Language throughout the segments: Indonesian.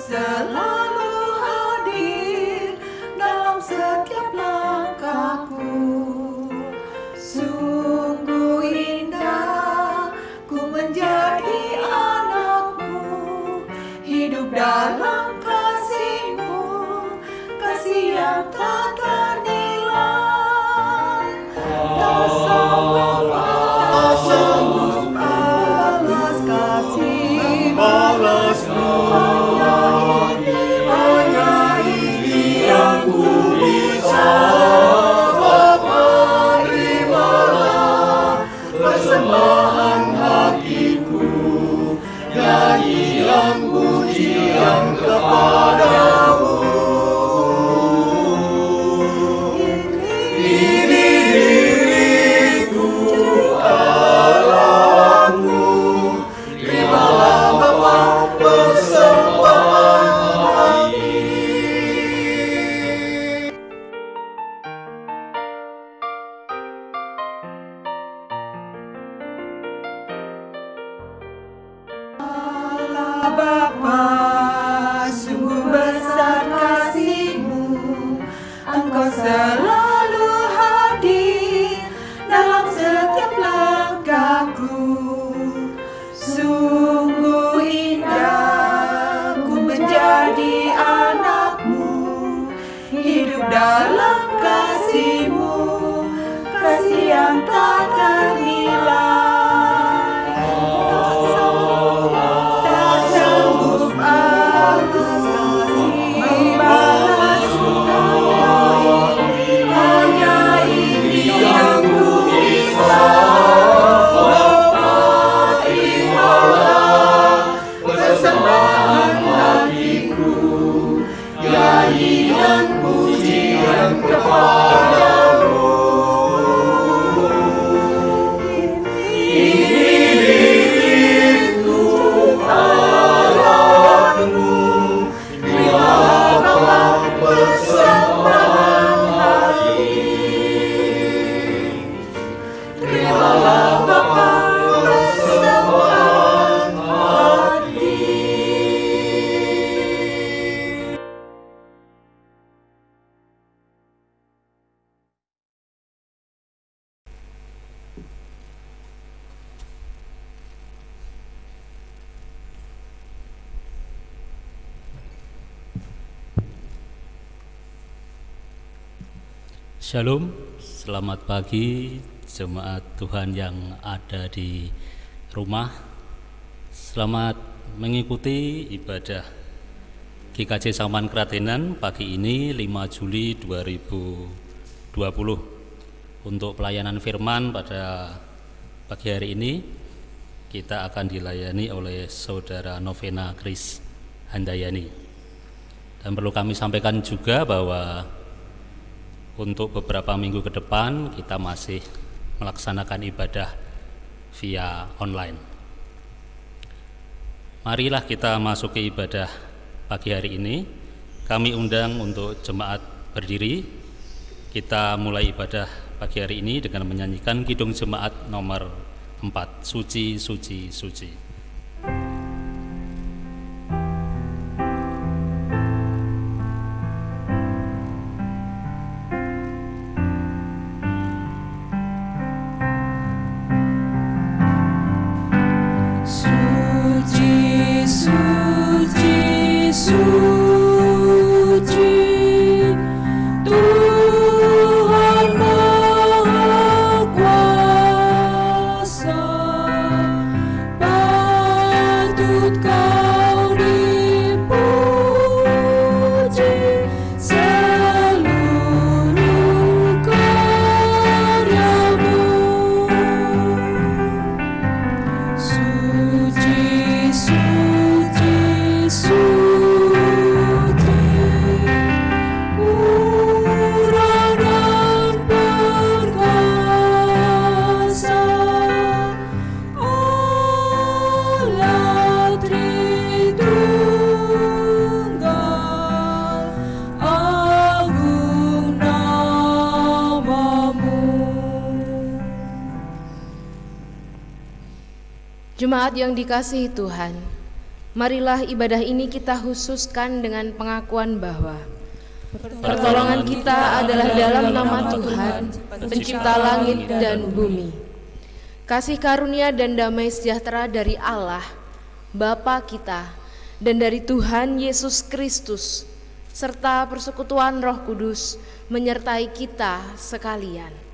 selalu hadir dalam setiap langkahku. Sungguh indah ku menjadi anakmu, hidup dalam kasih-Mu, kasih yang tak ternilai. Tak sanggup balas kasih balasmu. Hanya ini yang ku bisa. Bapa, terimalah persembahan hatiku, nyanyian pujian kepadamu. Ini diriku Allahmu, terimalah Bapa persembahan hati. Allah Bapa, sungguh besar kasih-Mu, Engkau selalu hadir dalam setiap langkahku. Sungguh indah ku menjadi anakmu, hidup dalam kasih-Mu, kasih yang tak ternilai. Tak sanggup balas kasih balasmu. Hanya ini yang ku bisa. Bapa, terimalah persembahan hatiku, nyanyian pujian kepadamu. Ini diriku Allahmu, terimalah Bapa persembahan hati. Terimalah Bapa persembahan hati. Shalom, selamat pagi jemaat Tuhan yang ada di rumah. Selamat mengikuti ibadah GKJ Saman Kratenan pagi ini 5 Juli 2020. Untuk pelayanan firman pada pagi hari ini kita akan dilayani oleh Saudara Novena Kris Handayani. Dan perlu kami sampaikan juga bahwa untuk beberapa minggu ke depan kita masih melaksanakan ibadah via online. Marilah kita masuki ibadah pagi hari ini. Kami undang untuk jemaat berdiri. Kita mulai ibadah pagi hari ini dengan menyanyikan kidung jemaat nomor 4, Suci, Suci, Suci. Jemaat yang dikasihi Tuhan, Marilah ibadah ini kita khususkan dengan pengakuan bahwa pertolongan kita adalah dalam nama Tuhan, pencipta langit dan bumi. Kasih karunia dan damai sejahtera dari Allah, Bapa kita, dan dari Tuhan Yesus Kristus, serta persekutuan Roh Kudus menyertai kita sekalian.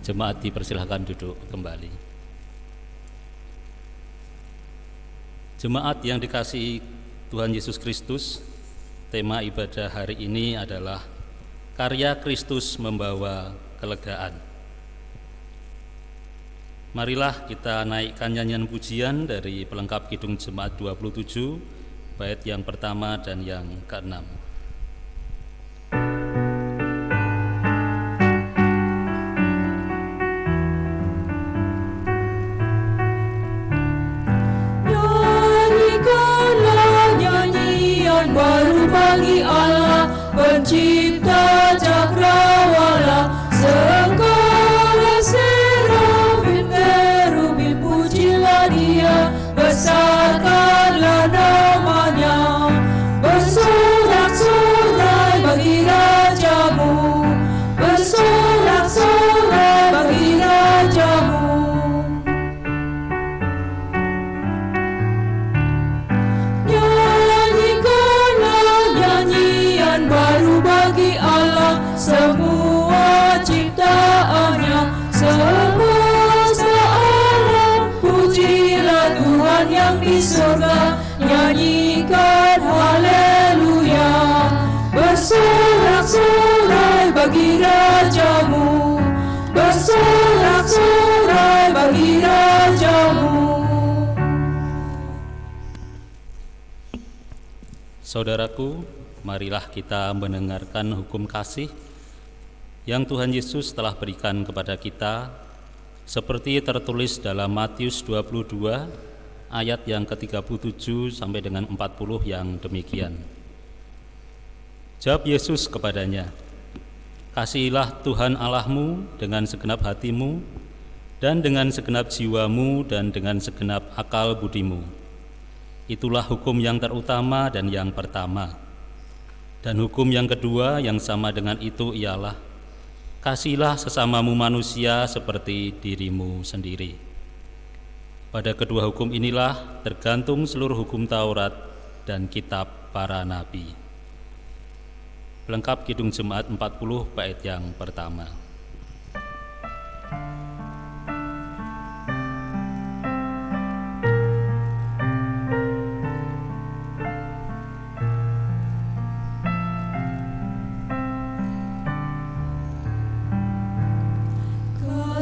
Jemaat dipersilahkan duduk kembali. Jemaat yang dikasihi Tuhan Yesus Kristus, tema ibadah hari ini adalah karya Kristus membawa kelegaan. Marilah kita naikkan nyanyian pujian dari pelengkap Kidung Jemaat 27, bait yang pertama dan yang keenam. Baru bagi Allah pencipta cakrawala, segala serafim kerubim pujilah Dia, besarkanlah namanya, bersorak-sorai bagi Rajamu, bersorak-sorai bagi Rajamu. Baru bagi Allah semua ciptaannya, semesta alam pujilah Tuhan yang di surga, nyanyikan haleluya, bersorak-sorai bagi Rajamu, bersorak-sorai bagi Rajamu. Saudaraku, marilah kita mendengarkan hukum kasih yang Tuhan Yesus telah berikan kepada kita seperti tertulis dalam Matius 22 ayat yang ke-37 sampai dengan 40 yang demikian. Jawab Yesus kepadanya, "Kasihilah Tuhan Allahmu dengan segenap hatimu dan dengan segenap jiwamu dan dengan segenap akal budimu. Itulah hukum yang terutama dan yang pertama. Dan hukum yang kedua yang sama dengan itu ialah, kasihilah sesamamu manusia seperti dirimu sendiri. Pada kedua hukum inilah tergantung seluruh hukum Taurat dan kitab para nabi." Pelengkap Kidung Jemaat 40 bait yang pertama.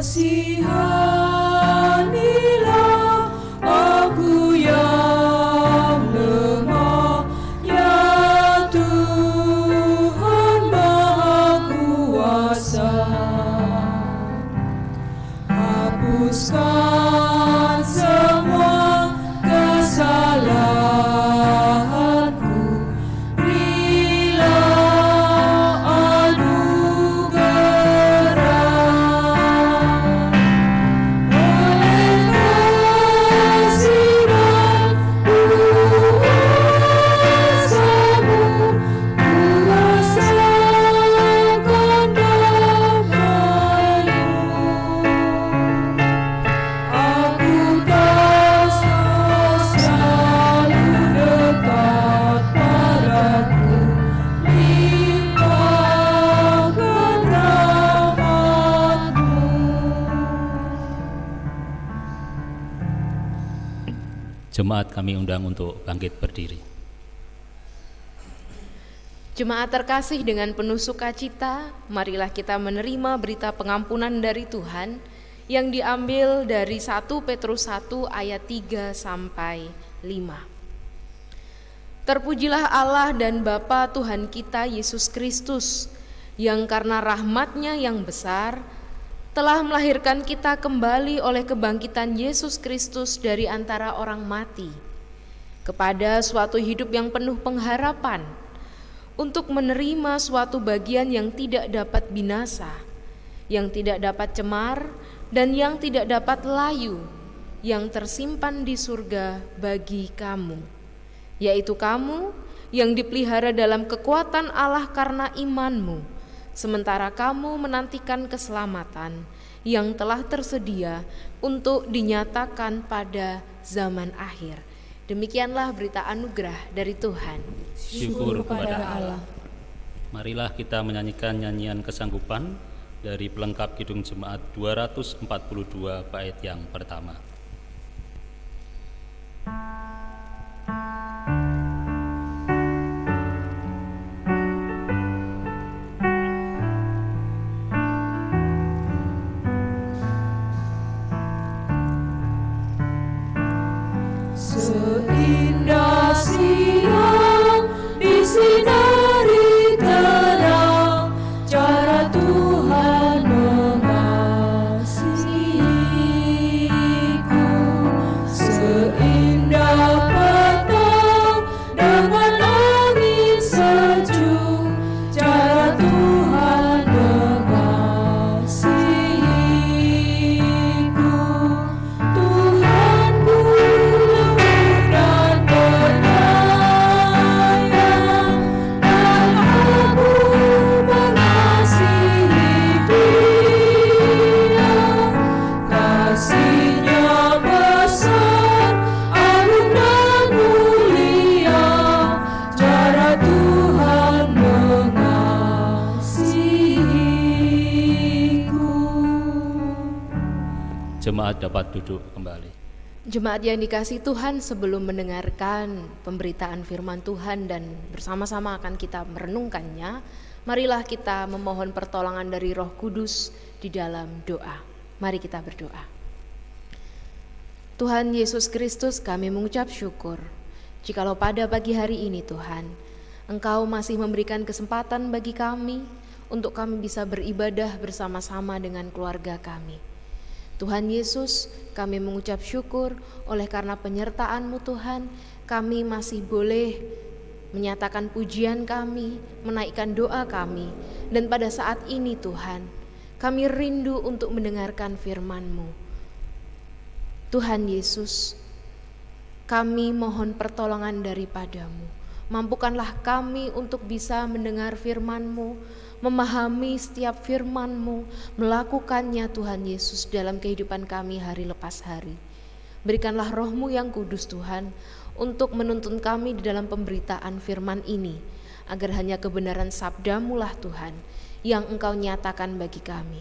Kasihanilah aku yang lemah, ya Tuhan Maha Kuasa. Hapuskan semua kesalahanku, berilah Jemaat kami undang untuk bangkit berdiri. Jemaat terkasih, dengan penuh sukacita, marilah kita menerima berita pengampunan dari Tuhan yang diambil dari 1 Petrus 1 ayat 3 sampai 5. Terpujilah Allah dan Bapa Tuhan kita Yesus Kristus, yang karena rahmat-Nya yang besar telah melahirkan kita kembali oleh kebangkitan Yesus Kristus dari antara orang mati, kepada suatu hidup yang penuh pengharapan, untuk menerima suatu bagian yang tidak dapat binasa, yang tidak dapat cemar, dan yang tidak dapat layu, yang tersimpan di surga bagi kamu, yaitu kamu yang dipelihara dalam kekuatan Allah karena imanmu, sementara kamu menantikan keselamatan yang telah tersedia untuk dinyatakan pada zaman akhir. Demikianlah berita anugerah dari Tuhan. Syukur kepada Allah. Marilah kita menyanyikan nyanyian kesanggupan dari pelengkap Kidung Jemaat 242 bait yang pertama. Seindah siang disinari terang, cara Tuhan mengasihiku. Seindah petang dengan angin sejuk, cara Tuhan mengasihiku. Tuhanku dan penyayang, dan aku mengasihi Dia. Kasih-Nya besar, agung dan mulia, cara Tuhan mengasihiku. Jemaat dapat duduk kembali. Jemaat yang dikasihi Tuhan, sebelum mendengarkan pemberitaan firman Tuhan dan bersama-sama akan kita merenungkannya, marilah kita memohon pertolongan dari Roh Kudus di dalam doa. Mari kita berdoa. Tuhan Yesus Kristus, kami mengucap syukur jikalau pada pagi hari ini Tuhan, Engkau masih memberikan kesempatan bagi kami untuk kami bisa beribadah bersama-sama dengan keluarga kami. Tuhan Yesus, kami mengucap syukur oleh karena penyertaan-Mu Tuhan, kami masih boleh menyatakan pujian kami, menaikkan doa kami, dan pada saat ini Tuhan, kami rindu untuk mendengarkan firman-Mu. Tuhan Yesus, kami mohon pertolongan daripada-Mu. Mampukanlah kami untuk bisa mendengar firman-Mu, memahami setiap firman-Mu, melakukannya Tuhan Yesus dalam kehidupan kami hari lepas hari. Berikanlah Roh-Mu yang kudus Tuhan untuk menuntun kami di dalam pemberitaan firman ini, agar hanya kebenaran sabda-Mu lah Tuhan yang Engkau nyatakan bagi kami.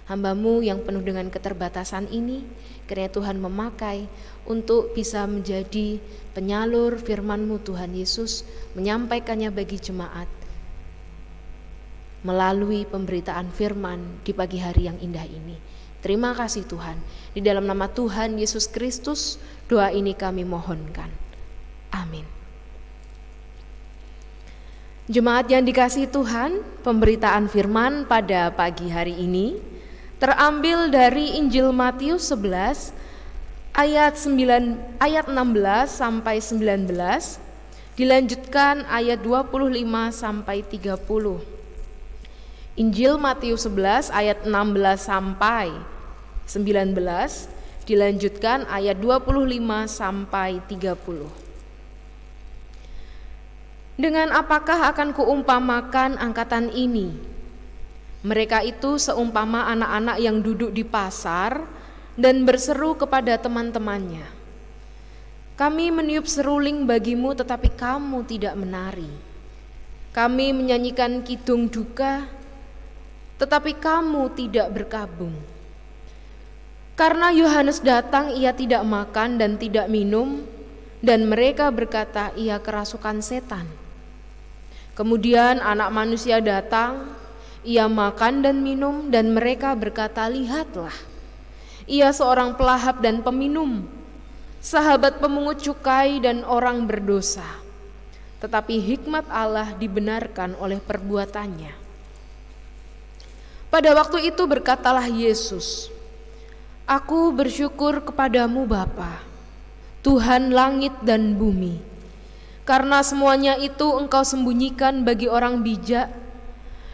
Hamba-Mu yang penuh dengan keterbatasan ini, kiranya Tuhan memakai untuk bisa menjadi penyalur firman-Mu Tuhan Yesus, menyampaikannya bagi jemaat melalui pemberitaan firman di pagi hari yang indah ini. Terima kasih Tuhan. Di dalam nama Tuhan Yesus Kristus, doa ini kami mohonkan. Amin. Jemaat yang dikasihi Tuhan, pemberitaan firman pada pagi hari ini terambil dari Injil Matius 11 ayat 16 sampai 19, dilanjutkan ayat 25 sampai 30. Injil Matius 11 ayat 16 sampai 19, dilanjutkan ayat 25 sampai 30. Dengan apakah akan kuumpamakan angkatan ini? Mereka itu seumpama anak-anak yang duduk di pasar dan berseru kepada teman-temannya, "Kami meniup seruling bagimu, tetapi kamu tidak menari. Kami menyanyikan kidung duka, tetapi kamu tidak berkabung. Karena Yohanes datang, ia tidak makan dan tidak minum, dan mereka berkata, ia kerasukan setan. Kemudian Anak Manusia datang, ia makan dan minum, dan mereka berkata, lihatlah, ia seorang pelahap dan peminum, sahabat pemungut cukai dan orang berdosa. Tetapi hikmat Allah dibenarkan oleh perbuatannya. Pada waktu itu berkatalah Yesus, "Aku bersyukur kepadamu Bapa, Tuhan langit dan bumi, karena semuanya itu Engkau sembunyikan bagi orang bijak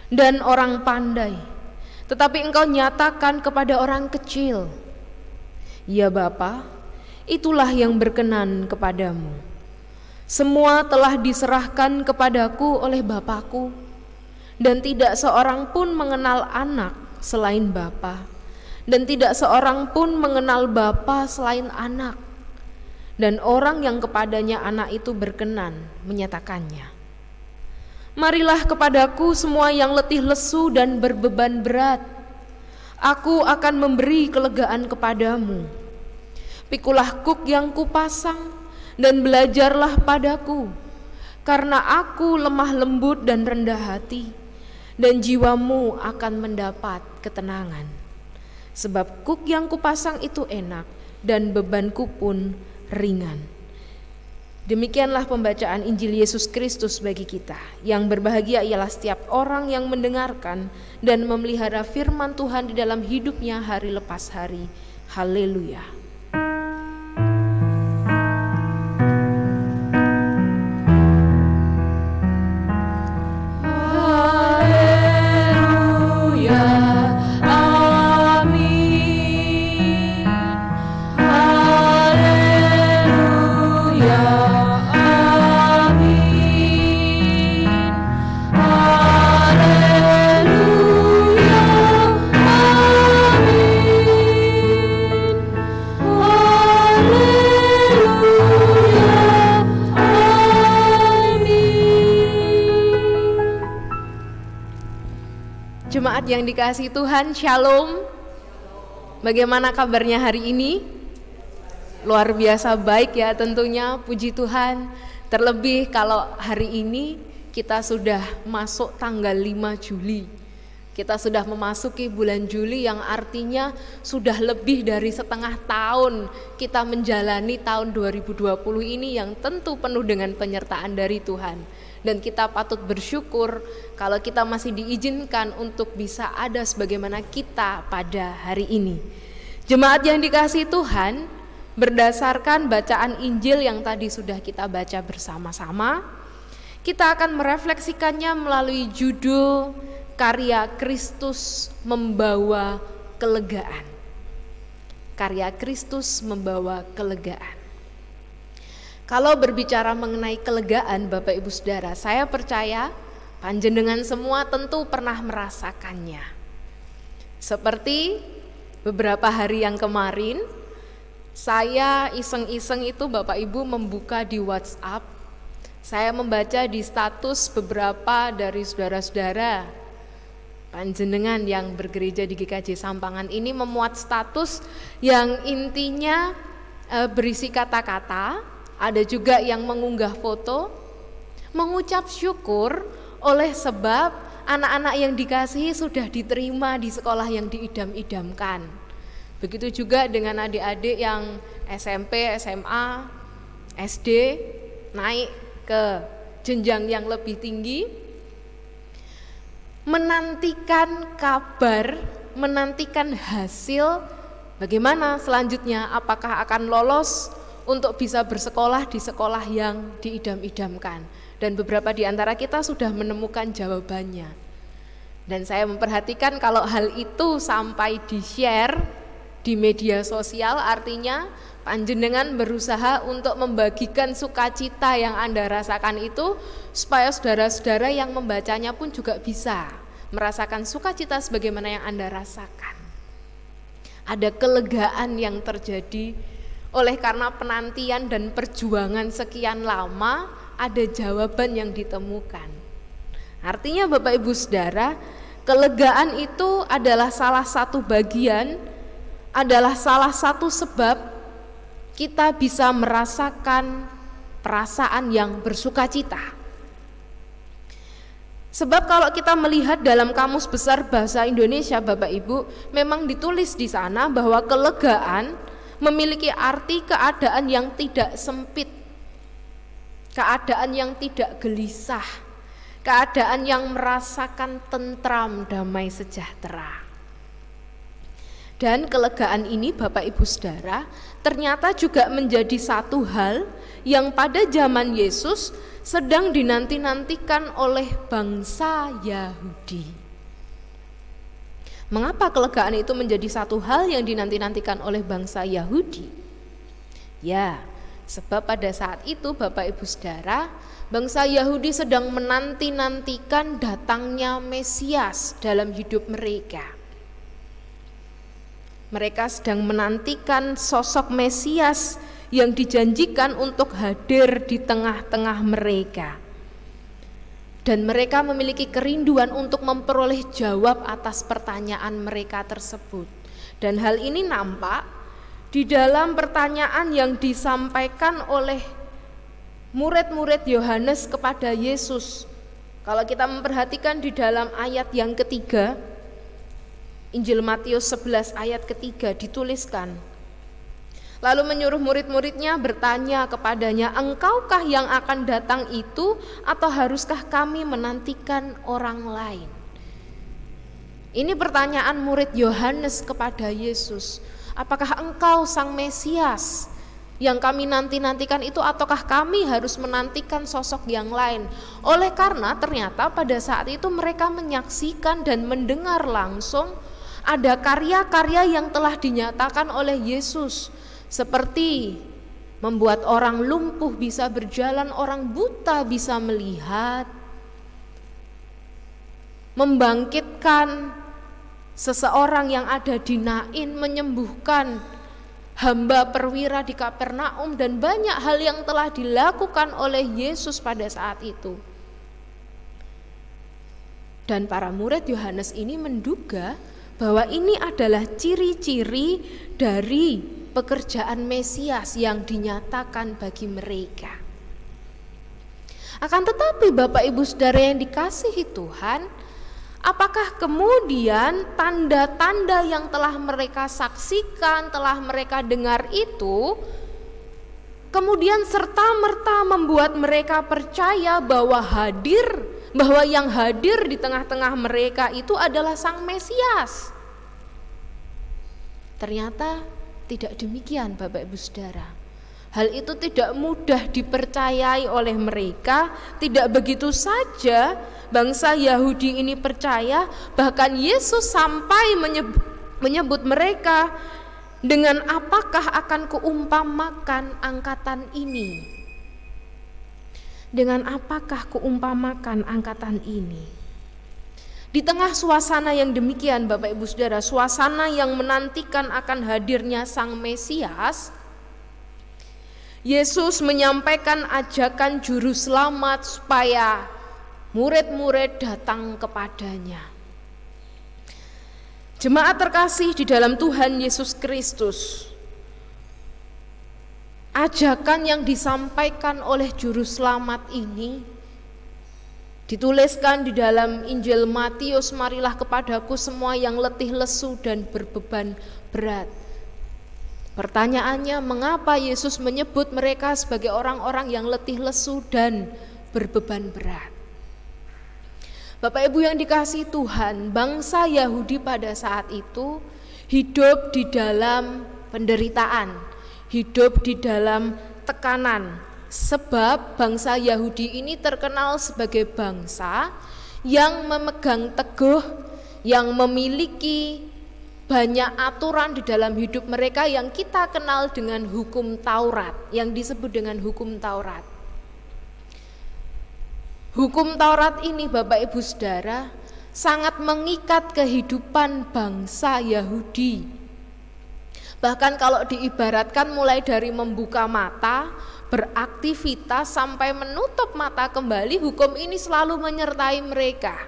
dan orang pandai, tetapi Engkau nyatakan kepada orang kecil. Ya Bapa, itulah yang berkenan kepadamu. Semua telah diserahkan kepadaku oleh Bapakku, dan tidak seorang pun mengenal anak selain Bapa, dan tidak seorang pun mengenal Bapa selain anak, dan orang yang kepadanya anak itu berkenan menyatakannya. Marilah kepadaku semua yang letih lesu dan berbeban berat, aku akan memberi kelegaan kepadamu. Pikulah kuk yang kupasang dan belajarlah padaku, karena aku lemah lembut dan rendah hati, dan jiwamu akan mendapat ketenangan. Sebab kuk yang kupasang itu enak dan bebanku pun ringan." Demikianlah pembacaan Injil Yesus Kristus bagi kita. Yang berbahagia ialah setiap orang yang mendengarkan dan memelihara firman Tuhan di dalam hidupnya hari lepas hari. Haleluya. Jemaat yang dikasihi Tuhan, Shalom. Bagaimana kabarnya hari ini? Luar biasa baik ya tentunya, puji Tuhan. Terlebih kalau hari ini kita sudah masuk tanggal 5 Juli. Kita sudah memasuki bulan Juli yang artinya sudah lebih dari setengah tahun kita menjalani tahun 2020 ini yang tentu penuh dengan penyertaan dari Tuhan. Dan kita patut bersyukur kalau kita masih diizinkan untuk bisa ada sebagaimana kita pada hari ini. Jemaat yang dikasihi Tuhan, berdasarkan bacaan Injil yang tadi sudah kita baca bersama-sama, kita akan merefleksikannya melalui judul Karya Kristus Membawa Kelegaan. Karya Kristus membawa kelegaan. Kalau berbicara mengenai kelegaan Bapak Ibu Saudara, saya percaya panjenengan semua tentu pernah merasakannya. Seperti beberapa hari yang kemarin, saya iseng-iseng itu Bapak Ibu membuka di WhatsApp, saya membaca di status beberapa dari saudara-saudara panjenengan yang bergereja di GKJ Sampangan ini memuat status yang intinya berisi kata-kata. Ada juga yang mengunggah foto, mengucap syukur oleh sebab anak-anak yang dikasihi sudah diterima di sekolah yang diidam-idamkan. Begitu juga dengan adik-adik yang SMP, SMA, SD, naik ke jenjang yang lebih tinggi, menantikan kabar, menantikan hasil bagaimana selanjutnya, apakah akan lolos untuk bisa bersekolah di sekolah yang diidam-idamkan. Dan beberapa di antara kita sudah menemukan jawabannya. Dan saya memperhatikan kalau hal itu sampai di-share di media sosial, artinya panjenengan berusaha untuk membagikan sukacita yang Anda rasakan itu, supaya saudara-saudara yang membacanya pun juga bisa merasakan sukacita sebagaimana yang Anda rasakan. Ada kelegaan yang terjadi oleh karena penantian dan perjuangan sekian lama, ada jawaban yang ditemukan. Artinya Bapak Ibu Saudara, kelegaan itu adalah salah satu bagian, adalah salah satu sebab kita bisa merasakan perasaan yang bersukacita. Sebab kalau kita melihat dalam Kamus Besar Bahasa Indonesia Bapak Ibu, memang ditulis di sana bahwa kelegaan memiliki arti keadaan yang tidak sempit, keadaan yang tidak gelisah, keadaan yang merasakan tentram, damai, sejahtera. Dan kelegaan ini Bapak Ibu Saudara ternyata juga menjadi satu hal yang pada zaman Yesus sedang dinanti-nantikan oleh bangsa Yahudi. Mengapa kelegaan itu menjadi satu hal yang dinanti-nantikan oleh bangsa Yahudi? Ya, sebab pada saat itu Bapak Ibu Saudara, bangsa Yahudi sedang menanti-nantikan datangnya Mesias dalam hidup mereka. Mereka sedang menantikan sosok Mesias yang dijanjikan untuk hadir di tengah-tengah mereka. Dan mereka memiliki kerinduan untuk memperoleh jawab atas pertanyaan mereka tersebut. Dan hal ini nampak di dalam pertanyaan yang disampaikan oleh murid-murid Yohanes kepada Yesus. Kalau kita memperhatikan di dalam ayat yang ketiga, Injil Matius 11 ayat ketiga dituliskan, lalu menyuruh murid-muridnya bertanya kepadanya, engkaukah yang akan datang itu atau haruskah kami menantikan orang lain? Ini pertanyaan murid Yohanes kepada Yesus. Apakah engkau sang Mesias yang kami nanti-nantikan itu ataukah kami harus menantikan sosok yang lain? Oleh karena ternyata pada saat itu mereka menyaksikan dan mendengar langsung ada karya-karya yang telah dinyatakan oleh Yesus, seperti membuat orang lumpuh bisa berjalan, orang buta bisa melihat, membangkitkan seseorang yang ada di Nain, menyembuhkan hamba perwira di Kapernaum, dan banyak hal yang telah dilakukan oleh Yesus pada saat itu. Dan para murid Yohanes ini menduga bahwa ini adalah ciri-ciri dari pekerjaan Mesias yang dinyatakan bagi mereka. Akan tetapi Bapak Ibu Saudara yang dikasihi Tuhan, apakah kemudian tanda-tanda yang telah mereka saksikan, telah mereka dengar itu kemudian serta-merta membuat mereka percaya bahwa yang hadir di tengah-tengah mereka itu adalah Sang Mesias? Ternyata tidak demikian Bapak Ibu Saudara. Hal itu tidak mudah dipercayai oleh mereka. Tidak begitu saja bangsa Yahudi ini percaya, bahkan Yesus sampai menyebut mereka, dengan apakah akan kuumpamakan angkatan ini? Dengan apakah kuumpamakan angkatan ini? Di tengah suasana yang demikian Bapak Ibu Saudara, suasana yang menantikan akan hadirnya Sang Mesias, Yesus menyampaikan ajakan juru selamat supaya murid-murid datang kepadanya. Jemaat terkasih di dalam Tuhan Yesus Kristus, ajakan yang disampaikan oleh juru selamat ini dituliskan di dalam Injil Matius, marilah kepadaku semua yang letih lesu dan berbeban berat. Pertanyaannya, mengapa Yesus menyebut mereka sebagai orang-orang yang letih lesu dan berbeban berat? Bapak Ibu yang dikasihi Tuhan, bangsa Yahudi pada saat itu hidup di dalam penderitaan, hidup di dalam tekanan. Sebab bangsa Yahudi ini terkenal sebagai bangsa yang memegang teguh, yang memiliki banyak aturan di dalam hidup mereka yang kita kenal dengan hukum Taurat, yang disebut dengan hukum Taurat. Hukum Taurat ini Bapak Ibu Saudara sangat mengikat kehidupan bangsa Yahudi. Bahkan kalau diibaratkan mulai dari membuka mata, beraktivitas sampai menutup mata kembali, hukum ini selalu menyertai mereka.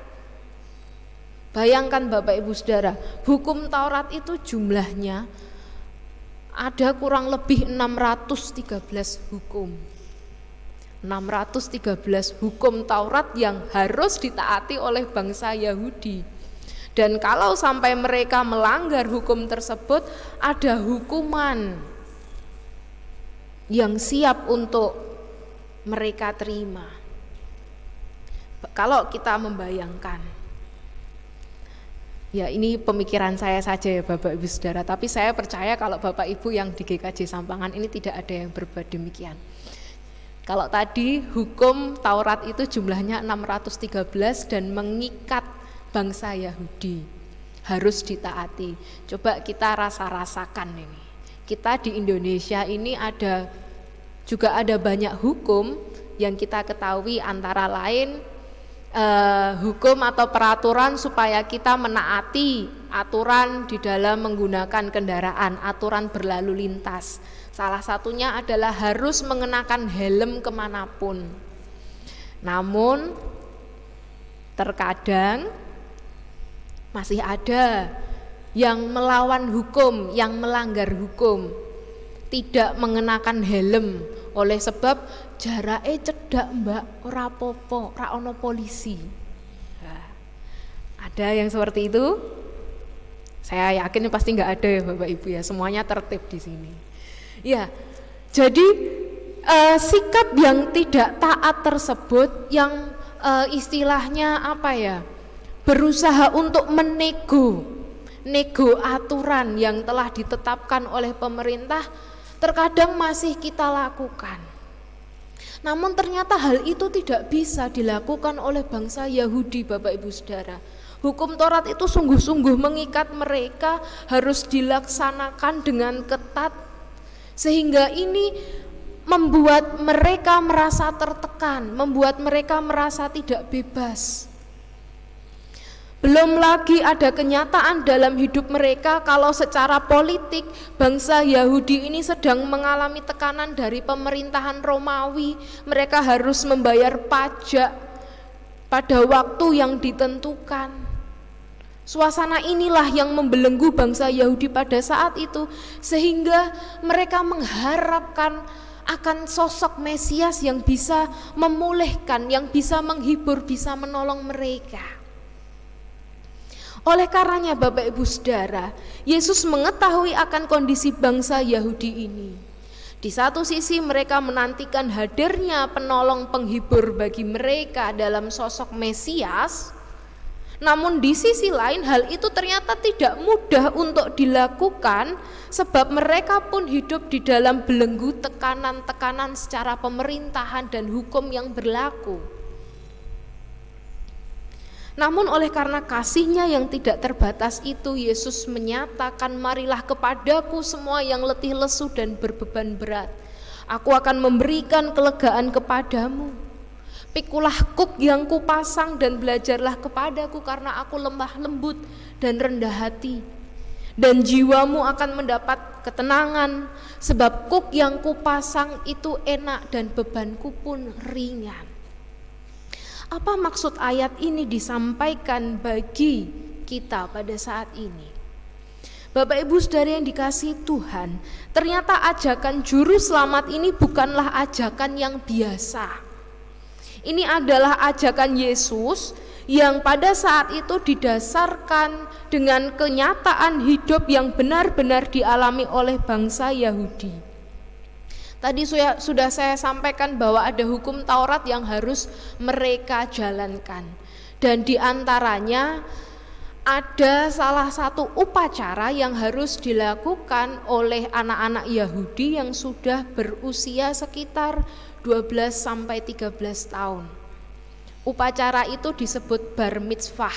Bayangkan Bapak Ibu Saudara, hukum Taurat itu jumlahnya ada kurang lebih 613 hukum. 613 hukum Taurat yang harus ditaati oleh bangsa Yahudi. Dan kalau sampai mereka melanggar hukum tersebut, ada hukuman yang siap untuk mereka terima. Kalau kita membayangkan, ya ini pemikiran saya saja ya Bapak Ibu Saudara, tapi saya percaya kalau Bapak Ibu yang di GKJ Sampangan ini tidak ada yang berbuat demikian. Kalau tadi hukum Taurat itu jumlahnya 613 dan mengikat bangsa Yahudi, harus ditaati. Coba kita rasakan ini. Kita di Indonesia ini juga ada banyak hukum yang kita ketahui, antara lain hukum atau peraturan supaya kita menaati aturan di dalam menggunakan kendaraan, aturan berlalu lintas. Salah satunya adalah harus mengenakan helm kemanapun. Namun terkadang masih ada yang melawan hukum, yang melanggar hukum, tidak mengenakan helm oleh sebab jarake cedak mbak, ora popo, ora ono polisi. Nah, ada yang seperti itu? Saya yakin pasti nggak ada ya Bapak Ibu ya, semuanya tertib di sini. Ya, jadi sikap yang tidak taat tersebut yang istilahnya apa ya? Berusaha untuk nego aturan yang telah ditetapkan oleh pemerintah, terkadang masih kita lakukan. Namun ternyata hal itu tidak bisa dilakukan oleh bangsa Yahudi Bapak Ibu Saudara. Hukum Taurat itu sungguh-sungguh mengikat mereka, harus dilaksanakan dengan ketat, sehingga ini membuat mereka merasa tertekan, membuat mereka merasa tidak bebas. Belum lagi ada kenyataan dalam hidup mereka kalau secara politik bangsa Yahudi ini sedang mengalami tekanan dari pemerintahan Romawi. Mereka harus membayar pajak pada waktu yang ditentukan. Suasana inilah yang membelenggu bangsa Yahudi pada saat itu, sehingga mereka mengharapkan akan sosok Mesias yang bisa memulihkan, yang bisa menghibur, bisa menolong mereka. Oleh karenanya Bapak Ibu Saudara, Yesus mengetahui akan kondisi bangsa Yahudi ini. Di satu sisi mereka menantikan hadirnya penolong penghibur bagi mereka dalam sosok Mesias. Namun di sisi lain hal itu ternyata tidak mudah untuk dilakukan, sebab mereka pun hidup di dalam belenggu tekanan-tekanan secara pemerintahan dan hukum yang berlaku. Namun oleh karena kasih-Nya yang tidak terbatas itu, Yesus menyatakan, marilah kepadaku semua yang letih lesu dan berbeban berat, aku akan memberikan kelegaan kepadamu. Pikulah kuk yang kupasang dan belajarlah kepadaku, karena aku lemah lembut dan rendah hati, dan jiwamu akan mendapat ketenangan, sebab kuk yang kupasang itu enak dan bebanku pun ringan. Apa maksud ayat ini disampaikan bagi kita pada saat ini? Bapak Ibu Saudara yang dikasihi Tuhan, ternyata ajakan juru selamat ini bukanlah ajakan yang biasa. Ini adalah ajakan Yesus yang pada saat itu didasarkan dengan kenyataan hidup yang benar-benar dialami oleh bangsa Yahudi. Tadi sudah saya sampaikan bahwa ada hukum Taurat yang harus mereka jalankan, dan diantaranya ada salah satu upacara yang harus dilakukan oleh anak-anak Yahudi yang sudah berusia sekitar 12-13 tahun. Upacara itu disebut bar mitzvah.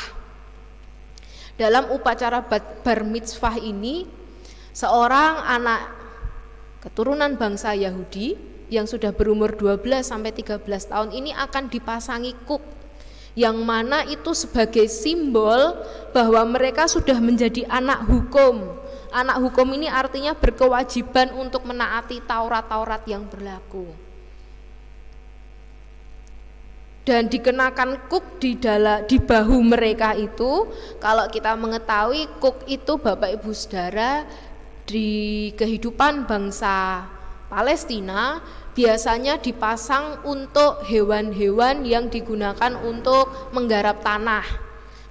Dalam upacara bar mitzvah ini, seorang anak keturunan bangsa Yahudi yang sudah berumur 12-13 tahun ini akan dipasangi kuk, yang mana itu sebagai simbol bahwa mereka sudah menjadi anak hukum. Anak hukum ini artinya berkewajiban untuk menaati Taurat-Taurat yang berlaku. Dan dikenakan kuk di bahu mereka itu, kalau kita mengetahui kuk itu Bapak Ibu Saudara, di kehidupan bangsa Palestina biasanya dipasang untuk hewan-hewan yang digunakan untuk menggarap tanah.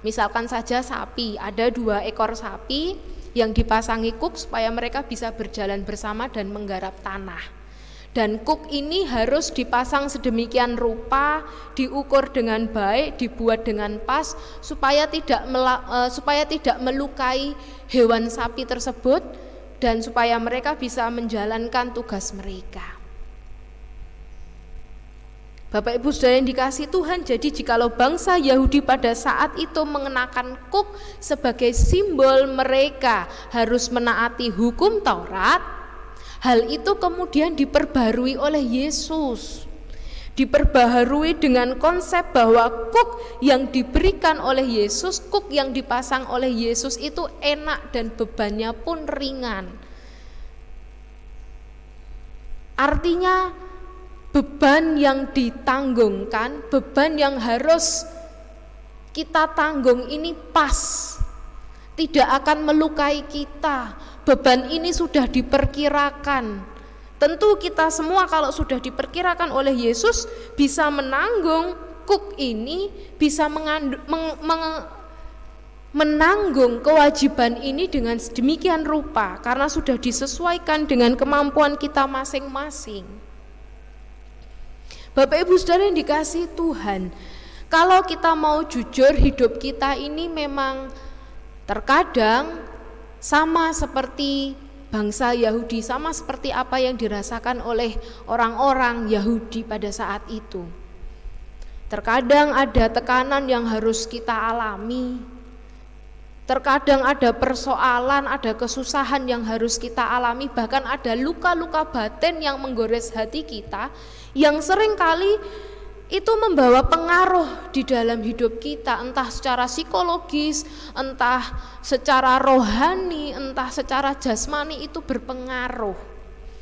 Misalkan saja sapi, ada 2 ekor sapi yang dipasangi kuk supaya mereka bisa berjalan bersama dan menggarap tanah. Dan kuk ini harus dipasang sedemikian rupa, diukur dengan baik, dibuat dengan pas supaya tidak melukai hewan sapi tersebut dan supaya mereka bisa menjalankan tugas mereka. Bapak Ibu Saudara yang dikasihi Tuhan, jadi jikalau bangsa Yahudi pada saat itu mengenakan kuk sebagai simbol mereka harus menaati hukum Taurat, hal itu kemudian diperbarui oleh Yesus. Diperbaharui dengan konsep bahwa kuk yang diberikan oleh Yesus, kuk yang dipasang oleh Yesus itu enak dan bebannya pun ringan. Artinya beban yang ditanggungkan, beban yang harus kita tanggung ini pas, tidak akan melukai kita. Beban ini sudah diperkirakan. Tentu kita semua kalau sudah diperkirakan oleh Yesus bisa menanggung kuk ini, bisa menanggung kewajiban ini dengan sedemikian rupa karena sudah disesuaikan dengan kemampuan kita masing-masing. Bapak Ibu Saudara yang dikasihi Tuhan, kalau kita mau jujur, hidup kita ini memang terkadang sama seperti bangsa Yahudi, sama seperti apa yang dirasakan oleh orang-orang Yahudi pada saat itu. Terkadang ada tekanan yang harus kita alami, terkadang ada persoalan, ada kesusahan yang harus kita alami, bahkan ada luka-luka batin yang menggores hati kita, yang seringkali itu membawa pengaruh di dalam hidup kita, entah secara psikologis, entah secara rohani, entah secara jasmani, itu berpengaruh.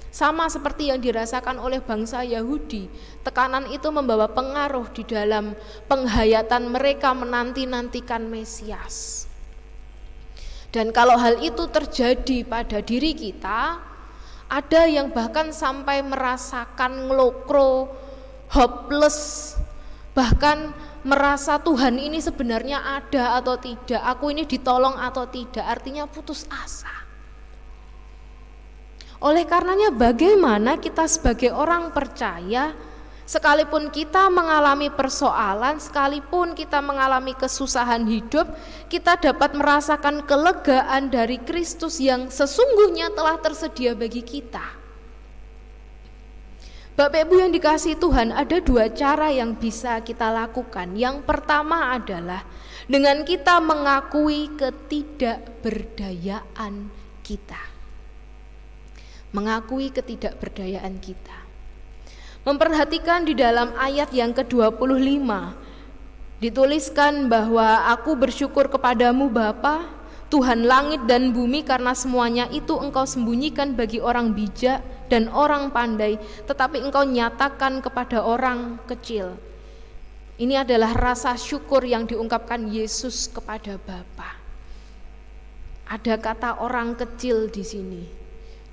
Sama seperti yang dirasakan oleh bangsa Yahudi, tekanan itu membawa pengaruh di dalam penghayatan mereka menanti-nantikan Mesias. Dan kalau hal itu terjadi pada diri kita, ada yang bahkan sampai merasakan ngelokro, hopeless, bahkan merasa Tuhan ini sebenarnya ada atau tidak, aku ini ditolong atau tidak, artinya putus asa. Oleh karenanya bagaimana kita sebagai orang percaya, sekalipun kita mengalami persoalan, sekalipun kita mengalami kesusahan hidup, kita dapat merasakan kelegaan dari Kristus yang sesungguhnya telah tersedia bagi kita. Bapak Ibu yang dikasihi Tuhan, ada dua cara yang bisa kita lakukan. Yang pertama adalah dengan kita mengakui ketidakberdayaan kita. Mengakui ketidakberdayaan kita. Memperhatikan di dalam ayat yang ke-25 dituliskan bahwa aku bersyukur kepadamu Bapa, Tuhan langit dan bumi, karena semuanya itu engkau sembunyikan bagi orang bijak dan orang pandai, tetapi engkau nyatakan kepada orang kecil. Ini adalah rasa syukur yang diungkapkan Yesus kepada Bapa. Ada kata orang kecil di sini.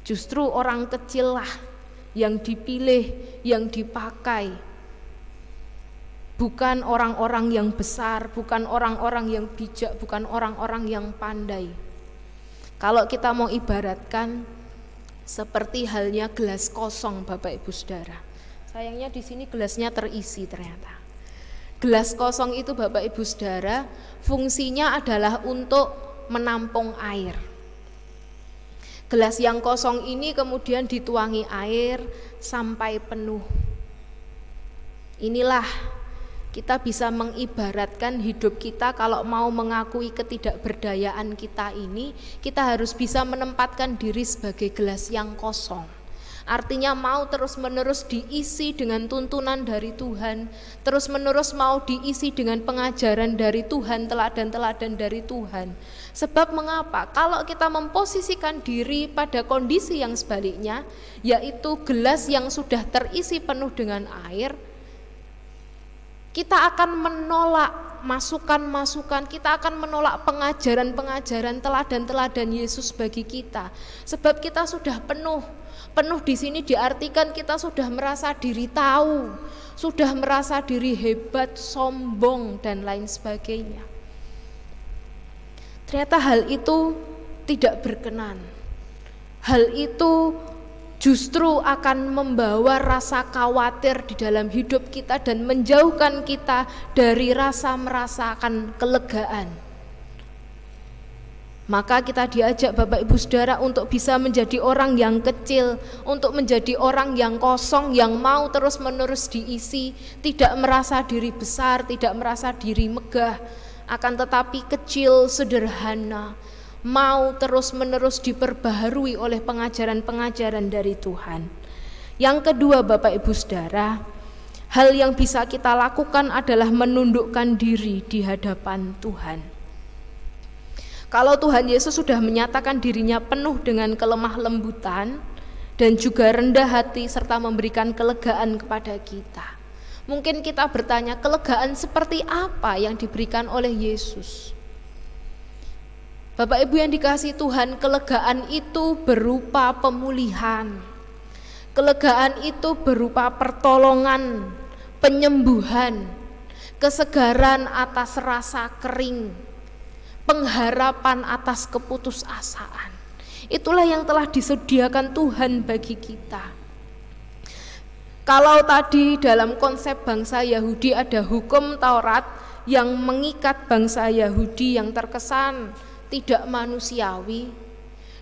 Justru orang kecil lah yang dipilih, yang dipakai. Bukan orang-orang yang besar, bukan orang-orang yang bijak, bukan orang-orang yang pandai. Kalau kita mau ibaratkan seperti halnya gelas kosong, Bapak Ibu Saudara. Sayangnya di sini gelasnya terisi ternyata. Gelas kosong itu Bapak Ibu Saudara, fungsinya adalah untuk menampung air. Gelas yang kosong ini kemudian dituangi air sampai penuh. Inilah kita bisa mengibaratkan hidup kita. Kalau mau mengakui ketidakberdayaan kita ini, kita harus bisa menempatkan diri sebagai gelas yang kosong. Artinya mau terus-menerus diisi dengan tuntunan dari Tuhan, terus-menerus mau diisi dengan pengajaran dari Tuhan, teladan-teladan dari Tuhan. Sebab mengapa? Kalau kita memposisikan diri pada kondisi yang sebaliknya, yaitu gelas yang sudah terisi penuh dengan air, kita akan menolak masukan-masukan, kita akan menolak pengajaran-pengajaran, teladan-teladan Yesus bagi kita. Sebab kita sudah penuh. Penuh di sini diartikan kita sudah merasa diri tahu, sudah merasa diri hebat, sombong, dan lain sebagainya. Ternyata hal itu tidak berkenan. Hal itu justru akan membawa rasa khawatir di dalam hidup kita dan menjauhkan kita dari rasa merasakan kelegaan. Maka kita diajak Bapak Ibu Saudara untuk bisa menjadi orang yang kecil, untuk menjadi orang yang kosong, yang mau terus-menerus diisi, tidak merasa diri besar, tidak merasa diri megah, akan tetapi kecil, sederhana, mau terus-menerus diperbaharui oleh pengajaran-pengajaran dari Tuhan. Yang kedua Bapak Ibu Saudara, hal yang bisa kita lakukan adalah menundukkan diri di hadapan Tuhan. Kalau Tuhan Yesus sudah menyatakan dirinya penuh dengan kelemah lembutan dan juga rendah hati serta memberikan kelegaan kepada kita. Mungkin kita bertanya, kelegaan seperti apa yang diberikan oleh Yesus? Bapak Ibu yang dikasihi Tuhan, kelegaan itu berupa pemulihan. Kelegaan itu berupa pertolongan, penyembuhan, kesegaran atas rasa kering, pengharapan atas keputusasaan. Itulah yang telah disediakan Tuhan bagi kita. Kalau tadi dalam konsep bangsa Yahudi ada hukum Taurat yang mengikat bangsa Yahudi yang terkesan tidak manusiawi,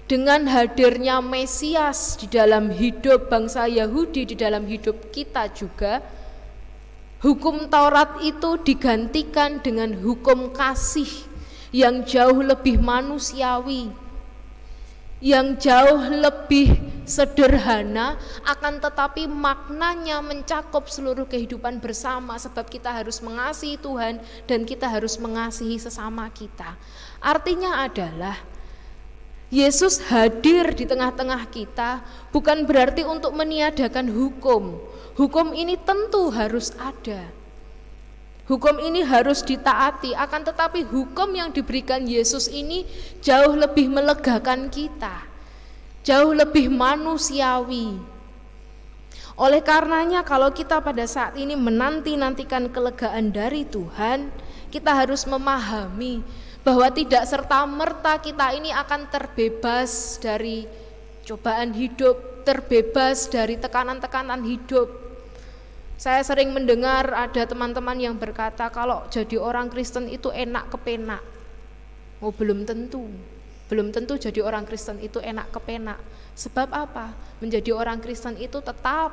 dengan hadirnya Mesias di dalam hidup bangsa Yahudi, di dalam hidup kita juga, hukum Taurat itu digantikan dengan hukum kasih yang jauh lebih manusiawi, yang jauh lebih sederhana, akan tetapi maknanya mencakup seluruh kehidupan bersama, sebab kita harus mengasihi Tuhan dan kita harus mengasihi sesama kita. Artinya adalah Yesus hadir di tengah-tengah kita bukan berarti untuk meniadakan hukum. Hukum ini tentu harus ada. Hukum ini harus ditaati, akan tetapi hukum yang diberikan Yesus ini jauh lebih melegakan kita, jauh lebih manusiawi. Oleh karenanya kalau kita pada saat ini menanti-nantikan kelegaan dari Tuhan, kita harus memahami bahwa tidak serta-merta kita ini akan terbebas dari cobaan hidup, terbebas dari tekanan-tekanan hidup. Saya sering mendengar ada teman-teman yang berkata kalau jadi orang Kristen itu enak kepenak. Oh, belum tentu jadi orang Kristen itu enak kepenak. Sebab apa? Menjadi orang Kristen itu tetap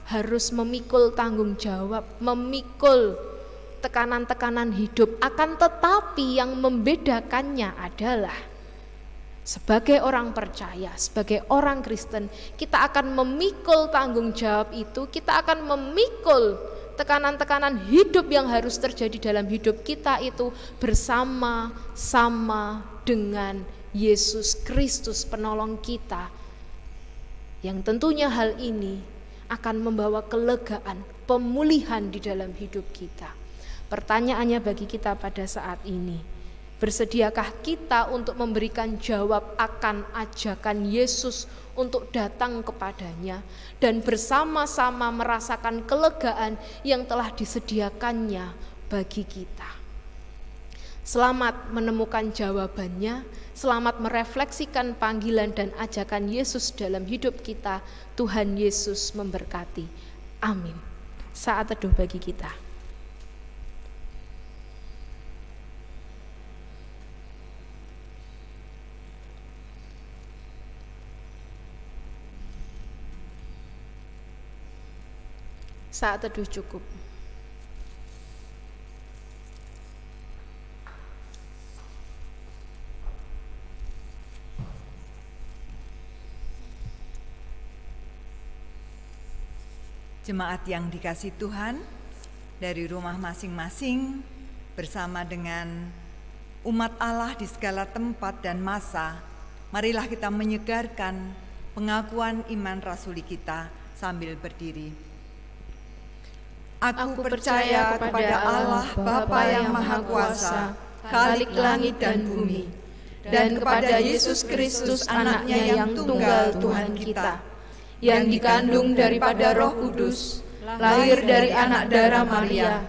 harus memikul tanggung jawab, memikul tekanan-tekanan hidup. Akan tetapi yang membedakannya adalah sebagai orang percaya, sebagai orang Kristen, kita akan memikul tanggung jawab itu, kita akan memikul tekanan-tekanan hidup yang harus terjadi dalam hidup kita itu bersama-sama dengan Yesus Kristus penolong kita, yang tentunya hal ini akan membawa kelegaan, pemulihan di dalam hidup kita. Pertanyaannya bagi kita pada saat ini, bersediakah kita untuk memberikan jawab akan ajakan Yesus untuk datang kepadanya dan bersama-sama merasakan kelegaan yang telah disediakannya bagi kita? Selamat menemukan jawabannya, selamat merefleksikan panggilan dan ajakan Yesus dalam hidup kita. Tuhan Yesus memberkati. Amin. Saat teduh bagi kita. Saat teduh cukup. Jemaat yang dikasihi Tuhan, dari rumah masing-masing bersama dengan umat Allah di segala tempat dan masa, marilah kita menyegarkan pengakuan iman rasuli kita sambil berdiri. Aku percaya kepada Allah Bapa yang Maha Kuasa, Khalik langit dan bumi, dan kepada Yesus Kristus anaknya yang tunggal Tuhan kita, yang dikandung daripada Roh Kudus, lahir dari anak darah Maria,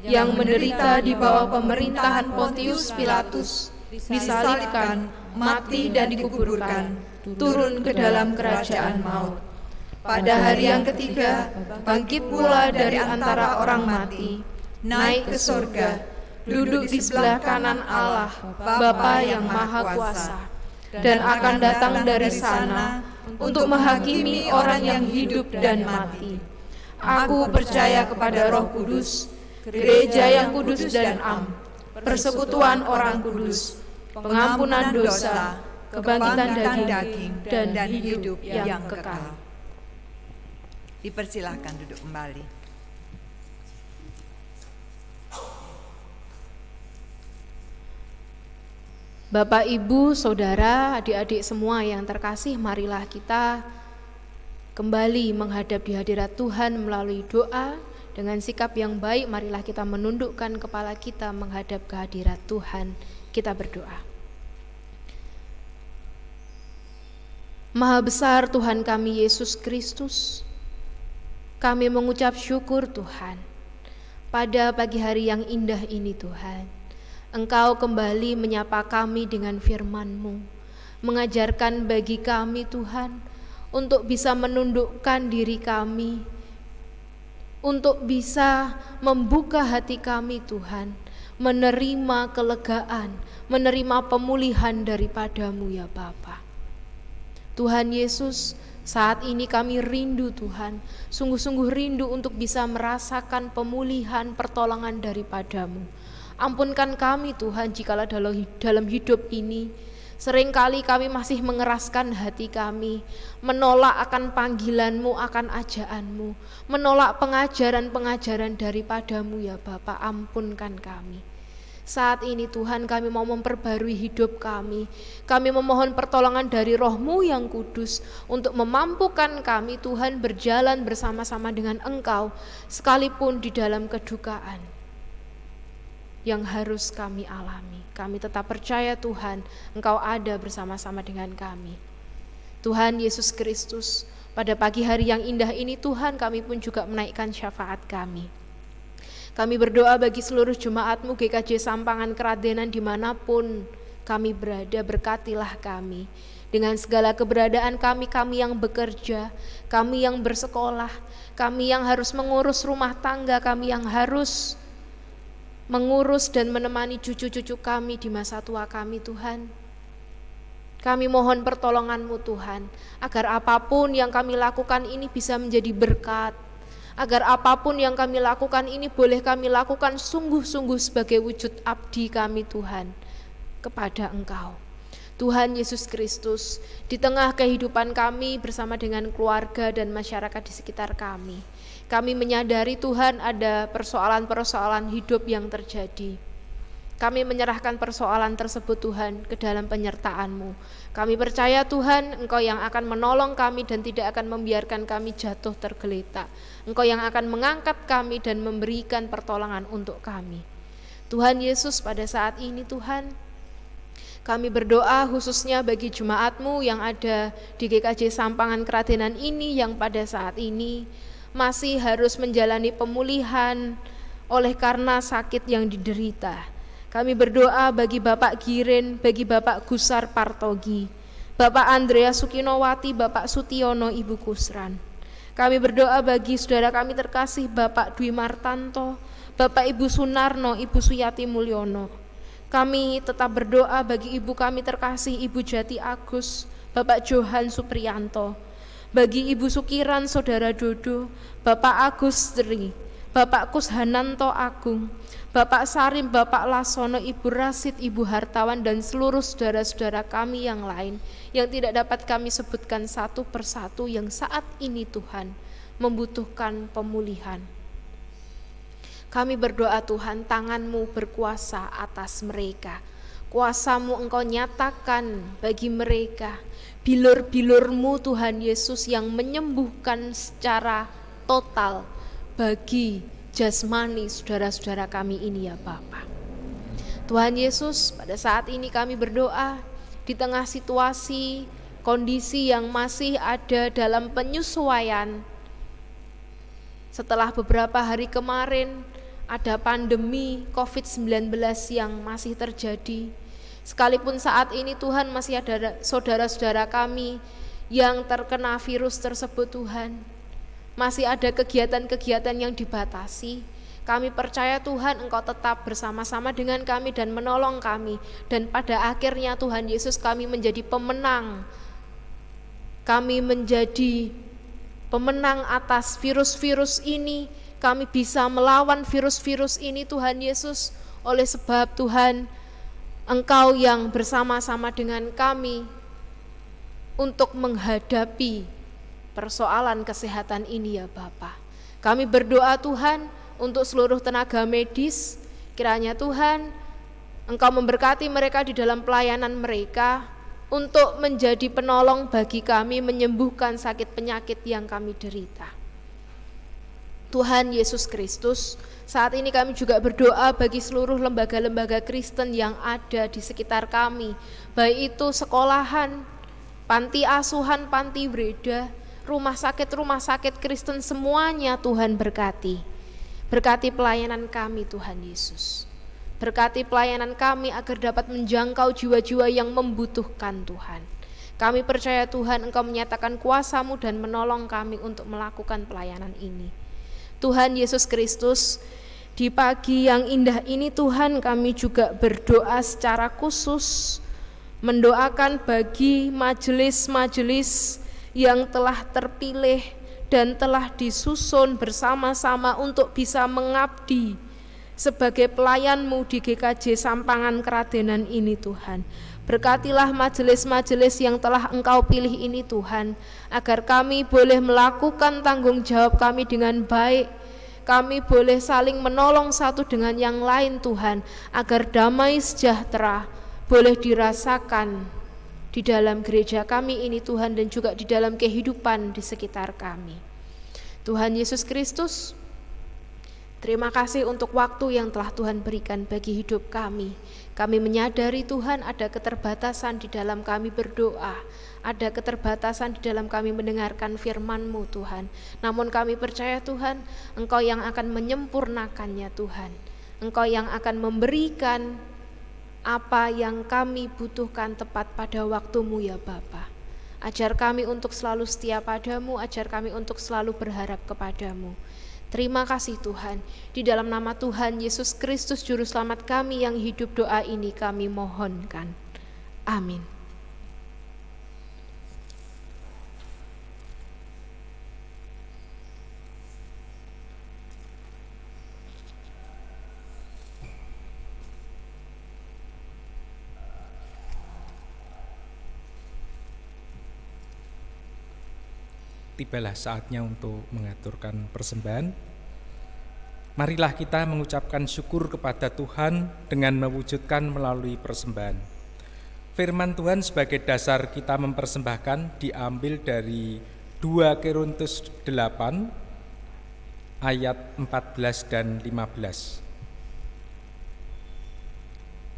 yang menderita di bawah pemerintahan Pontius Pilatus, disalibkan, mati dan dikuburkan, turun ke dalam kerajaan maut. pada hari yang ketiga bangkit pula dari antara orang mati, naik ke surga, duduk di sebelah kanan Allah, Bapa yang Maha Kuasa, dan akan datang dari sana untuk menghakimi orang yang hidup dan mati. Aku percaya kepada Roh Kudus, gereja yang kudus dan am, persekutuan orang kudus, pengampunan dosa, kebangkitan daging, dan hidup yang kekal. Dipersilahkan duduk kembali. Bapak, Ibu, Saudara, adik-adik semua yang terkasih, marilah kita kembali menghadap di hadirat Tuhan melalui doa. Dengan sikap yang baik, marilah kita menundukkan kepala kita menghadap ke hadirat Tuhan. Kita berdoa. Maha besar Tuhan kami Yesus Kristus, kami mengucap syukur Tuhan pada pagi hari yang indah ini Tuhan. Engkau kembali menyapa kami dengan firman-Mu, mengajarkan bagi kami Tuhan untuk bisa menundukkan diri kami, untuk bisa membuka hati kami Tuhan, menerima kelegaan, menerima pemulihan daripada-Mu ya Bapa. Tuhan Yesus, saat ini kami rindu Tuhan, sungguh-sungguh rindu untuk bisa merasakan pemulihan, pertolongan daripada-Mu. Ampunkan kami Tuhan jikalau dalam hidup ini seringkali kami masih mengeraskan hati kami, menolak akan panggilan-Mu, akan ajaan-Mu, menolak pengajaran-pengajaran daripada-Mu ya Bapa. Ampunkan kami. Saat ini Tuhan, kami mau memperbarui hidup kami. Kami memohon pertolongan dari Roh-Mu yang kudus untuk memampukan kami Tuhan berjalan bersama-sama dengan Engkau sekalipun di dalam kedukaan yang harus kami alami. Kami tetap percaya Tuhan, Engkau ada bersama-sama dengan kami. Tuhan Yesus Kristus, pada pagi hari yang indah ini Tuhan, kami pun juga menaikkan syafaat kami. Kami berdoa bagi seluruh jemaat-Mu GKJ Sampangan Keradenan dimanapun kami berada, berkatilah kami. Dengan segala keberadaan kami yang bekerja, kami yang bersekolah, kami yang harus mengurus rumah tangga, kami yang harus mengurus dan menemani cucu-cucu kami di masa tua kami Tuhan. Kami mohon pertolongan-Mu Tuhan, agar apapun yang kami lakukan ini bisa menjadi berkat, agar apapun yang kami lakukan ini boleh kami lakukan sungguh-sungguh sebagai wujud abdi kami Tuhan kepada Engkau. Tuhan Yesus Kristus, di tengah kehidupan kami bersama dengan keluarga dan masyarakat di sekitar kami, kami menyadari Tuhan ada persoalan-persoalan hidup yang terjadi. Kami menyerahkan persoalan tersebut Tuhan ke dalam penyertaan-Mu. Kami percaya Tuhan, Engkau yang akan menolong kami dan tidak akan membiarkan kami jatuh tergeletak. Engkau yang akan mengangkat kami dan memberikan pertolongan untuk kami. Tuhan Yesus, pada saat ini Tuhan, kami berdoa khususnya bagi jemaat-Mu yang ada di GKJ Sampangan Keradenan ini, yang pada saat ini masih harus menjalani pemulihan oleh karena sakit yang diderita. Kami berdoa bagi Bapak Giren, bagi Bapak Gusar Partogi, Bapak Andrea Sukinowati, Bapak Sutiono, Ibu Kusran. Kami berdoa bagi saudara kami terkasih Bapak Dwi Martanto, Bapak Ibu Sunarno, Ibu Suyati Mulyono. Kami tetap berdoa bagi Ibu kami terkasih Ibu Jati Agus, Bapak Johan Supriyanto, bagi Ibu Sukiran, Saudara Dodo, Bapak Agus Tri, Bapak Kushananto Agung, Bapak Sarim, Bapak Lasono, Ibu Rasid, Ibu Hartawan, dan seluruh saudara-saudara kami yang lain yang tidak dapat kami sebutkan satu persatu yang saat ini Tuhan membutuhkan pemulihan. Kami berdoa Tuhan, tangan-Mu berkuasa atas mereka. Kuasa-Mu Engkau nyatakan bagi mereka. Bilur-bilur-Mu Tuhan Yesus yang menyembuhkan secara total bagi jasmani saudara-saudara kami ini ya Bapa. Tuhan Yesus, pada saat ini kami berdoa di tengah situasi, kondisi yang masih ada dalam penyesuaian. Setelah beberapa hari kemarin ada pandemi COVID-19 yang masih terjadi. Sekalipun saat ini Tuhan masih ada saudara-saudara kami yang terkena virus tersebut Tuhan. Masih ada kegiatan-kegiatan yang dibatasi. Kami percaya Tuhan Engkau tetap bersama-sama dengan kami dan menolong kami. Dan pada akhirnya Tuhan Yesus kami menjadi pemenang. Kami menjadi pemenang atas virus-virus ini. Kami bisa melawan virus-virus ini Tuhan Yesus. Oleh sebab Tuhan Engkau yang bersama-sama dengan kami untuk menghadapi persoalan kesehatan ini ya Bapa. Kami berdoa Tuhan untuk seluruh tenaga medis, kiranya Tuhan Engkau memberkati mereka di dalam pelayanan mereka untuk menjadi penolong bagi kami menyembuhkan sakit penyakit yang kami derita. Tuhan Yesus Kristus, saat ini kami juga berdoa bagi seluruh lembaga-lembaga Kristen yang ada di sekitar kami, baik itu sekolahan, panti asuhan, panti breda, rumah sakit Kristen, semuanya Tuhan berkati. Berkati pelayanan kami Tuhan Yesus. Berkati pelayanan kami agar dapat menjangkau jiwa-jiwa yang membutuhkan Tuhan. Kami percaya Tuhan Engkau menyatakan kuasa-Mu dan menolong kami untuk melakukan pelayanan ini. Tuhan Yesus Kristus, di pagi yang indah ini Tuhan kami juga berdoa secara khusus, mendoakan bagi majelis-majelis yang telah terpilih dan telah disusun bersama-sama untuk bisa mengabdi sebagai pelayan-Mu di GKJ Sampangan Keradenan ini Tuhan. Berkatilah majelis-majelis yang telah Engkau pilih ini Tuhan, agar kami boleh melakukan tanggung jawab kami dengan baik. Kami boleh saling menolong satu dengan yang lain Tuhan, agar damai sejahtera boleh dirasakan di dalam gereja kami ini Tuhan, dan juga di dalam kehidupan di sekitar kami. Tuhan Yesus Kristus, terima kasih untuk waktu yang telah Tuhan berikan bagi hidup kami. Kami menyadari Tuhan ada keterbatasan di dalam kami berdoa, ada keterbatasan di dalam kami mendengarkan firman-Mu Tuhan. Namun kami percaya Tuhan, Engkau yang akan menyempurnakannya Tuhan. Engkau yang akan memberikan apa yang kami butuhkan tepat pada waktu-Mu ya Bapa. Ajar kami untuk selalu setia padamu, ajar kami untuk selalu berharap kepadamu. Terima kasih Tuhan, di dalam nama Tuhan Yesus Kristus Juru Selamat kami yang hidup, doa ini kami mohonkan. Amin. Tibalah saatnya untuk mengaturkan persembahan. Marilah kita mengucapkan syukur kepada Tuhan dengan mewujudkan melalui persembahan. Firman Tuhan sebagai dasar kita mempersembahkan diambil dari 2 Korintus 8 ayat 14 dan 15.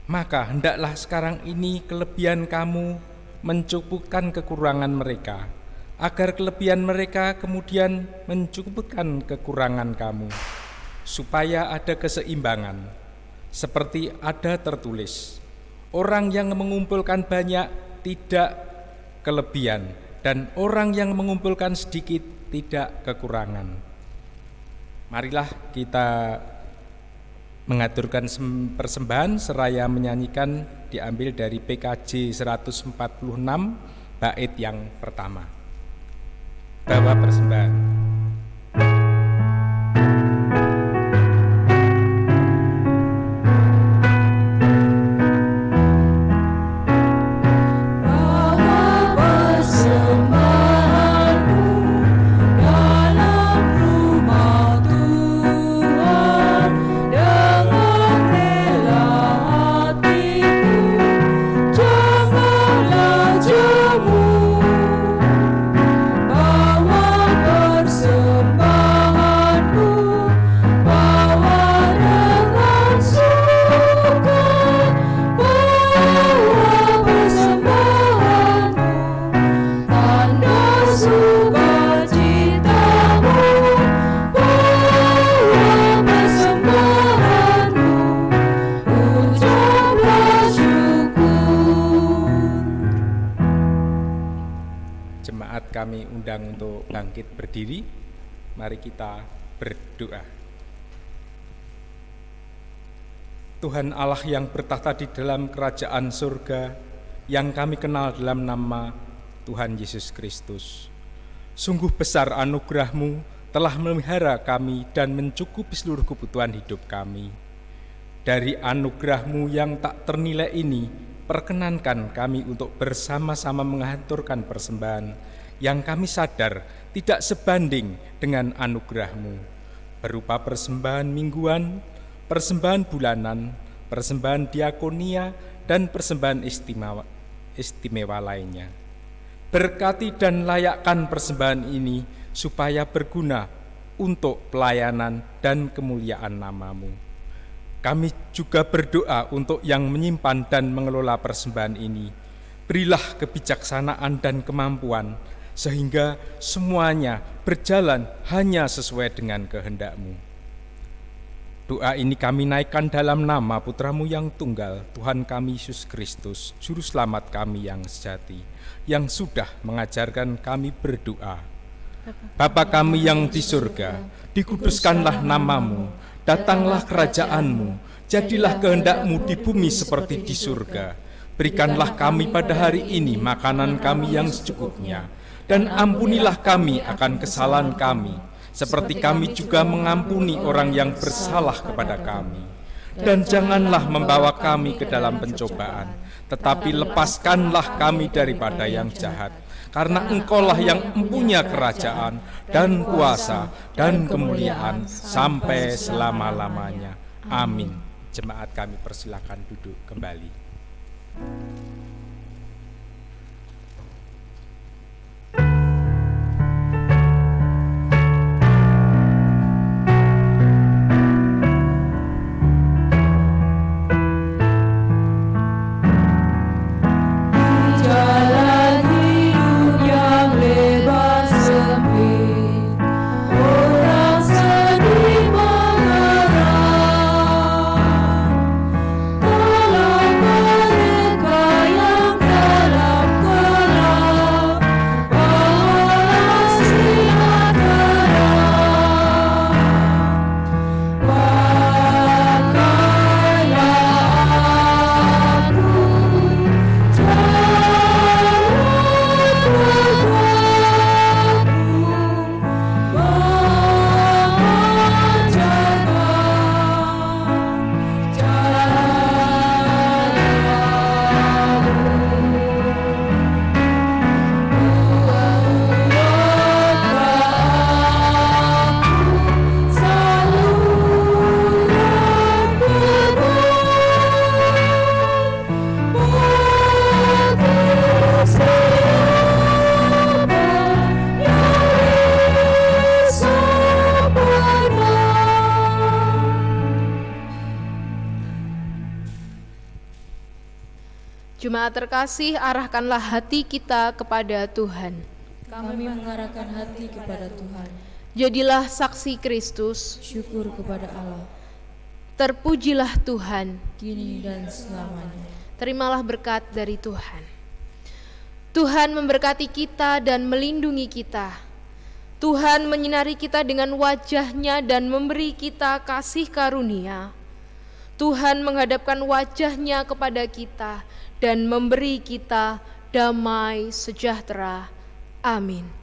Maka hendaklah sekarang ini kelebihan kamu mencukupkan kekurangan mereka, agar kelebihan mereka kemudian mencukupkan kekurangan kamu, supaya ada keseimbangan. Seperti ada tertulis, orang yang mengumpulkan banyak tidak kelebihan, dan orang yang mengumpulkan sedikit tidak kekurangan. Marilah kita mengaturkan persembahan seraya menyanyikan, diambil dari PKJ 146 bait yang pertama. Bawa persembahan. Janganlah jemu, bawa Jemaat kami undang untuk bangkit berdiri. Mari kita berdoa. Tuhan Allah yang bertahta di dalam kerajaan surga, yang kami kenal dalam nama Tuhan Yesus Kristus. Sungguh besar anugerah-Mu telah memelihara kami dan mencukupi seluruh kebutuhan hidup kami. Dari anugerah-Mu yang tak ternilai ini, perkenankan kami untuk bersama-sama menghaturkan persembahan yang kami sadar tidak sebanding dengan anugerah-Mu, berupa persembahan mingguan, persembahan bulanan, persembahan diakonia, dan persembahan istimewa lainnya. Berkati dan layakkan persembahan ini supaya berguna untuk pelayanan dan kemuliaan nama-Mu. Kami juga berdoa untuk yang menyimpan dan mengelola persembahan ini. Berilah kebijaksanaan dan kemampuan, sehingga semuanya berjalan hanya sesuai dengan kehendak-Mu. Doa ini kami naikkan dalam nama Putra-Mu yang tunggal, Tuhan kami Yesus Kristus, Juru Selamat kami yang sejati, yang sudah mengajarkan kami berdoa. Bapa kami yang di surga, dikuduskanlah nama-Mu, datanglah kerajaan-Mu, jadilah kehendak-Mu di bumi seperti di surga. Berikanlah kami pada hari ini makanan kami yang secukupnya, dan ampunilah kami akan kesalahan kami, seperti kami juga mengampuni orang yang bersalah kepada kami. Dan janganlah membawa kami ke dalam pencobaan, tetapi lepaskanlah kami daripada yang jahat. Karena Engkaulah yang mempunyai kerajaan dan kuasa dan kemuliaan sampai selama-lamanya. Amin. Jemaat kami persilakan duduk kembali. Jemaat terkasih, arahkanlah hati kita kepada Tuhan. Kami mengarahkan hati kepada Tuhan. Jadilah saksi Kristus. Syukur kepada Allah, Terpujilah Tuhan. kini dan selamanya. Terimalah berkat dari Tuhan. Tuhan memberkati kita dan melindungi kita. Tuhan menyinari kita dengan wajah-Nya dan memberi kita kasih karunia. Tuhan menghadapkan wajah-Nya kepada kita dan memberi kita damai sejahtera. Amin.